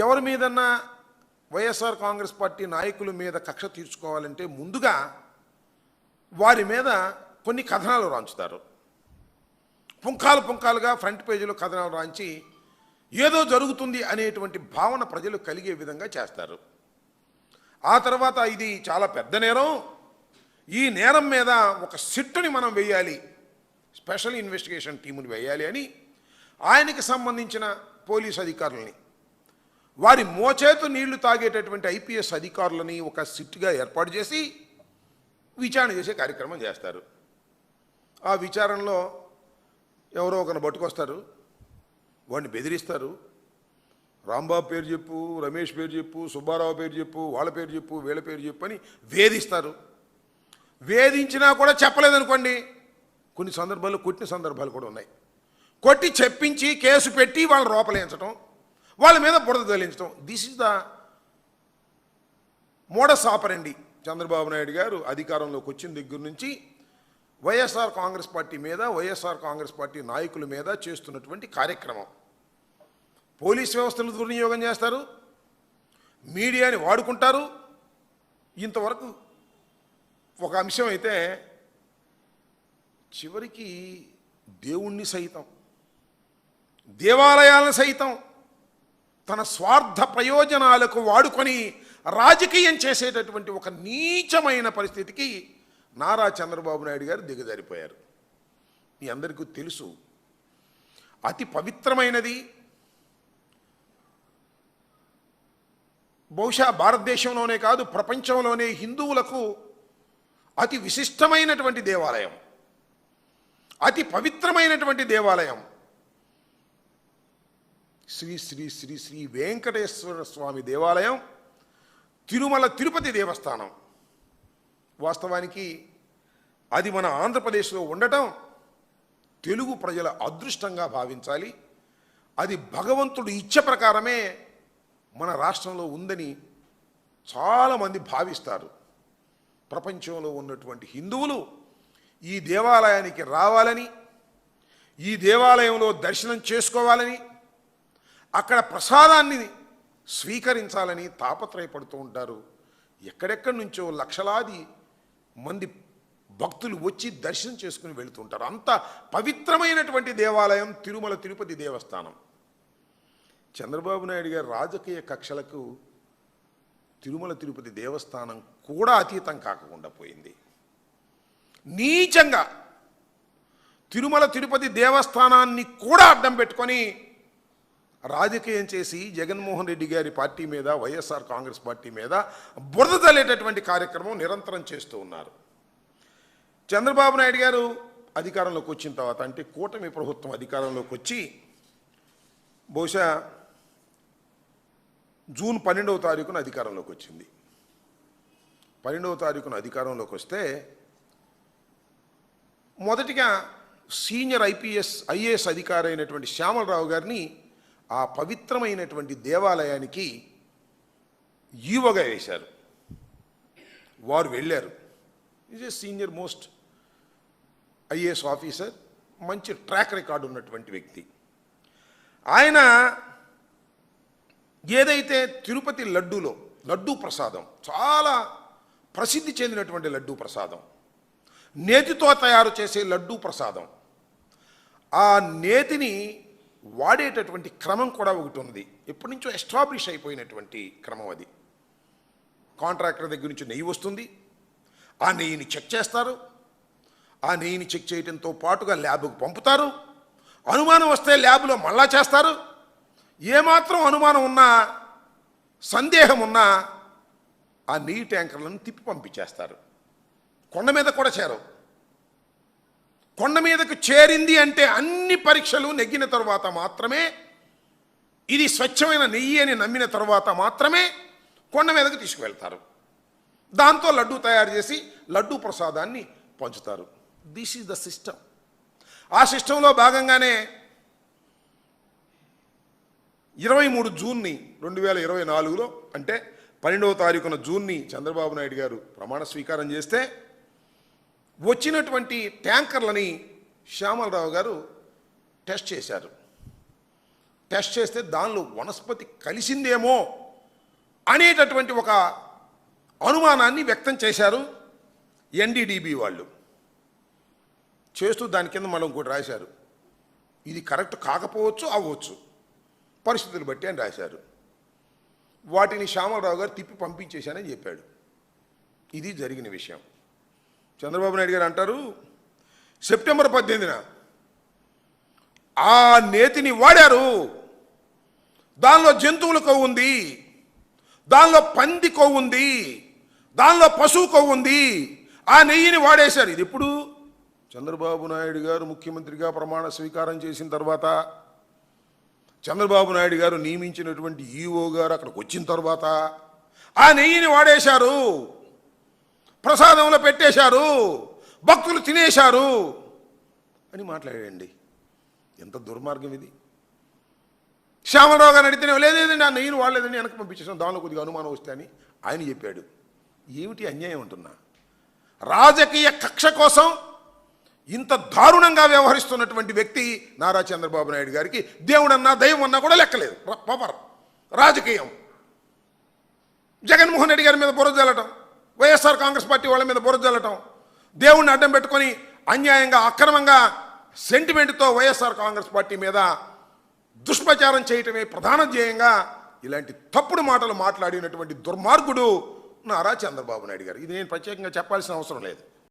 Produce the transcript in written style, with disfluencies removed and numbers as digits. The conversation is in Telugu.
ఎవరి మీదన్నా వైఎస్ఆర్ కాంగ్రెస్ పార్టీ నాయకుల మీద కక్ష తీర్చుకోవాలంటే ముందుగా వారి మీద కొన్ని కథనాలు రాంచుతారు. పుంకాలుగా ఫ్రంట్ పేజీలో కథనాలు రాంచి ఏదో జరుగుతుంది అనేటువంటి భావన ప్రజలు కలిగే విధంగా చేస్తారు. ఆ తర్వాత ఇది చాలా పెద్ద నేరం, ఈ నేరం మీద ఒక సిట్టుని మనం వేయాలి, స్పెషల్ ఇన్వెస్టిగేషన్ టీముని వేయాలి అని ఆయనకి సంబంధించిన పోలీసు అధికారులని, వారి మోచేతు నీళ్లు తాగేటటువంటి ఐపీఎస్ అధికారులని ఒక సిట్టుగా ఏర్పాటు చేసి విచారణ చేసే కార్యక్రమం చేస్తారు. ఆ విచారణలో ఎవరో ఒకరిని పట్టుకొస్తారు, వాడిని బెదిరిస్తారు. రాంబాబు పేరు చెప్పు, రమేష్ పేరు చెప్పు, సుబ్బారావు పేరు చెప్పు, వాళ్ళ పేరు చెప్పు, వీళ్ళ పేరు చెప్పు అని వేధిస్తారు. వేధించినా కూడా చెప్పలేదనుకోండి, కొన్ని సందర్భాల్లో కొట్టిన సందర్భాలు కూడా ఉన్నాయి. కొట్టి చెప్పించి కేసు పెట్టి వాళ్ళని లోపలేంచడం, వాళ్ళ మీద బురద తొలగించడం. This is the modus ఆపరండి. Chandrababu Naidu గారు అధికారంలోకి వచ్చిన దగ్గర నుంచి వైఎస్ఆర్ కాంగ్రెస్ పార్టీ మీద, వైఎస్ఆర్ కాంగ్రెస్ పార్టీ నాయకుల మీద చేస్తున్నటువంటి కార్యక్రమం. పోలీస్ వ్యవస్థను దుర్వినియోగం చేస్తారు, మీడియాని వాడుకుంటారు. ఇంతవరకు ఒక అంశం అయితే చివరికి దేవుణ్ణి సైతం, దేవాలయాలను సైతం తన స్వార్థ ప్రయోజనాలకు వాడుకొని రాజకీయం చేసేటటువంటి ఒక నీచమైన పరిస్థితికి నారా చంద్రబాబు నాయుడు గారు దిగజారిపోయారు. మీ అందరికీ తెలుసు, అతి పవిత్రమైనది, బహుశా భారతదేశంలోనే కాదు ప్రపంచంలోనే హిందువులకు అతి విశిష్టమైనటువంటి దేవాలయం, అతి పవిత్రమైనటువంటి దేవాలయం శ్రీ శ్రీ శ్రీ శ్రీ వెంకటేశ్వర స్వామి దేవాలయం, తిరుమల తిరుపతి దేవస్థానం. వాస్తవానికి అది మన ఆంధ్రప్రదేశ్లో ఉండటం తెలుగు ప్రజల అదృష్టంగా భావించాలి. అది భగవంతుడు ఇచ్చ ప్రకారమే మన రాష్ట్రంలో ఉందని చాలామంది భావిస్తారు. ప్రపంచంలో ఉన్నటువంటి హిందువులు ఈ దేవాలయానికి రావాలని, ఈ దేవాలయంలో దర్శనం చేసుకోవాలని, అక్కడ ప్రసాదాన్ని స్వీకరించాలని తాపత్రయపడుతూ ఉంటారు. ఎక్కడెక్కడి నుంచో లక్షలాది మంది భక్తులు వచ్చి దర్శనం చేసుకుని వెళుతుంటారు. అంత పవిత్రమైనటువంటి దేవాలయం తిరుమల తిరుపతి దేవస్థానం. చంద్రబాబు నాయుడు గారి రాజకీయ కక్షలకు తిరుమల తిరుపతి దేవస్థానం కూడా అతీతం కాకుండా పోయింది. నీచంగా తిరుమల తిరుపతి దేవస్థానాన్ని కూడా అడ్డం పెట్టుకొని రాజకీయం చేసి జగన్మోహన్ రెడ్డి గారి పార్టీ మీద, వైఎస్ఆర్ కాంగ్రెస్ పార్టీ మీద బురద తల్లేటటువంటి కార్యక్రమం నిరంతరం చేస్తూ ఉన్నారు. చంద్రబాబు నాయుడు గారు అధికారంలోకి వచ్చిన తర్వాత, అంటే కూటమి ప్రభుత్వం అధికారంలోకి వచ్చి బహుశా జూన్ 12వ తారీఖున అధికారంలోకి వచ్చింది. 12వ తారీఖున అధికారంలోకి వస్తే మొదటిగా సీనియర్ ఐఏఎస్ అధికారి అయినటువంటి శ్యామలరావు గారిని ఆ పవిత్రమైనటువంటి దేవాలయానికి ఈవోగా వేశారు. వారు వెళ్ళారు. Is a senior most IAS officer, మంచి ట్రాక్ రికార్డు ఉన్నటువంటి వ్యక్తి. ఆయన ఏదైతే తిరుపతి లడ్డూ ప్రసాదం, చాలా ప్రసిద్ధి చెందినటువంటి లడ్డూ ప్రసాదం, నేతితో తయారు చేసే లడ్డూ ప్రసాదం, ఆ నేతిని వాడేటటువంటి క్రమం కూడా ఒకటి ఉంది. ఎప్పటి నుంచో ఎస్టాబ్లిష్ అయిపోయినటువంటి క్రమం అది. కాంట్రాక్టర్ దగ్గర నుంచి నెయ్యి వస్తుంది, ఆ నెయ్యిని చెక్ చేస్తారు. ఆ నెయ్యిని చెక్ చేయడంతో పాటుగా ల్యాబ్కు పంపుతారు. అనుమానం వస్తే ల్యాబ్లో మళ్ళా చేస్తారు. ఏమాత్రం అనుమానం ఉన్నా, సందేహం ఉన్నా ఆ నెయ్యి ట్యాంకర్లను తిప్పి పంపించేస్తారు. కొండ మీద కూడా చేరవు. కొండ మీదకు చేరింది అంటే అన్ని పరీక్షలు నెగ్గిన తర్వాత మాత్రమే, ఇది స్వచ్ఛమైన నెయ్యి అని నమ్మిన తర్వాత మాత్రమే కొండ మీదకు తీసుకువెళ్తారు. దాంతో లడ్డూ తయారు చేసి లడ్డూ ప్రసాదాన్ని పంచుతారు. This is the system. ఆ సిస్టంలో భాగంగానే 23 జూన్ని 2024లో, అంటే 12వ తారీఖున జూన్ని చంద్రబాబు నాయుడు గారు ప్రమాణ స్వీకారం చేస్తే వచ్చినటువంటి ట్యాంకర్లని శ్యామలరావు గారు టెస్ట్ చేశారు. టెస్ట్ చేస్తే దానిలో వనస్పతి కలిసిందేమో అనేటటువంటి ఒక అనుమానాన్ని వ్యక్తం చేశారు ఎన్డీడీబీ వాళ్ళు. చేస్తూ దాని కింద మనం ఇంకోటి రాశారు, ఇది కరెక్ట్ కాకపోవచ్చు, అవ్వచ్చు, పరిస్థితులు బట్టి అని రాశారు. వాటిని శ్యామలరావు గారు తిప్పి పంపించేశానని చెప్పాడు. ఇది జరిగిన విషయం. చంద్రబాబు నాయుడు గారు అంటారు, సెప్టెంబర్ 18న ఆ నేతిని వాడారు, దానిలో జంతువుల కొవ్వు ఉంది, దానిలో పంది కొవ్వు ఉంది, దానిలో పశువు కొవ్వు ఉంది, ఆ నెయ్యిని వాడేశారు. ఇది ఇప్పుడు చంద్రబాబు నాయుడు గారు ముఖ్యమంత్రిగా ప్రమాణ స్వీకారం చేసిన తర్వాత, చంద్రబాబు నాయుడు గారు నియమించినటువంటి ఈఓ గారు అక్కడికి వచ్చిన తర్వాత ఆ నెయ్యిని వాడేశారు, ప్రసాదంలో పెట్టేశారు, భక్తులు తినేశారు అని మాట్లాడండి. ఎంత దుర్మార్గం ఇది. శ్యామలరావు గారిని అడిగితేనే లేదండి ఆ నెయ్యిని వాడలేదని వెనక్కి పంపించేసాం, దానిలో కొద్దిగా అనుమానం వస్తే అని ఆయన చెప్పాడు. ఏమిటి అన్యాయం అంటున్నా? రాజకీయ కక్ష కోసం ఇంత దారుణంగా వ్యవహరిస్తున్నటువంటి వ్యక్తి నారా చంద్రబాబు నాయుడు గారికి దేవుడన్నా దైవం అన్నా కూడా లెక్కలేదు. పవర్ రాజకీయం. జగన్మోహన్ రెడ్డి గారి మీద బురద జల్లటం, వైఎస్ఆర్ కాంగ్రెస్ పార్టీ వాళ్ళ మీద బురద జల్లటం, దేవుణ్ణి అడ్డం పెట్టుకొని అన్యాయంగా అక్రమంగా సెంటిమెంట్తో వైఎస్ఆర్ కాంగ్రెస్ పార్టీ మీద దుష్ప్రచారం చేయటమే ప్రధాన ధ్యేయంగా ఇలాంటి తప్పుడు మాటలు మాట్లాడినటువంటి దుర్మార్గుడు నారా చంద్రబాబు నాయుడు గారు. ఇది నేను ప్రత్యేకంగా చెప్పాల్సిన అవసరం లేదు.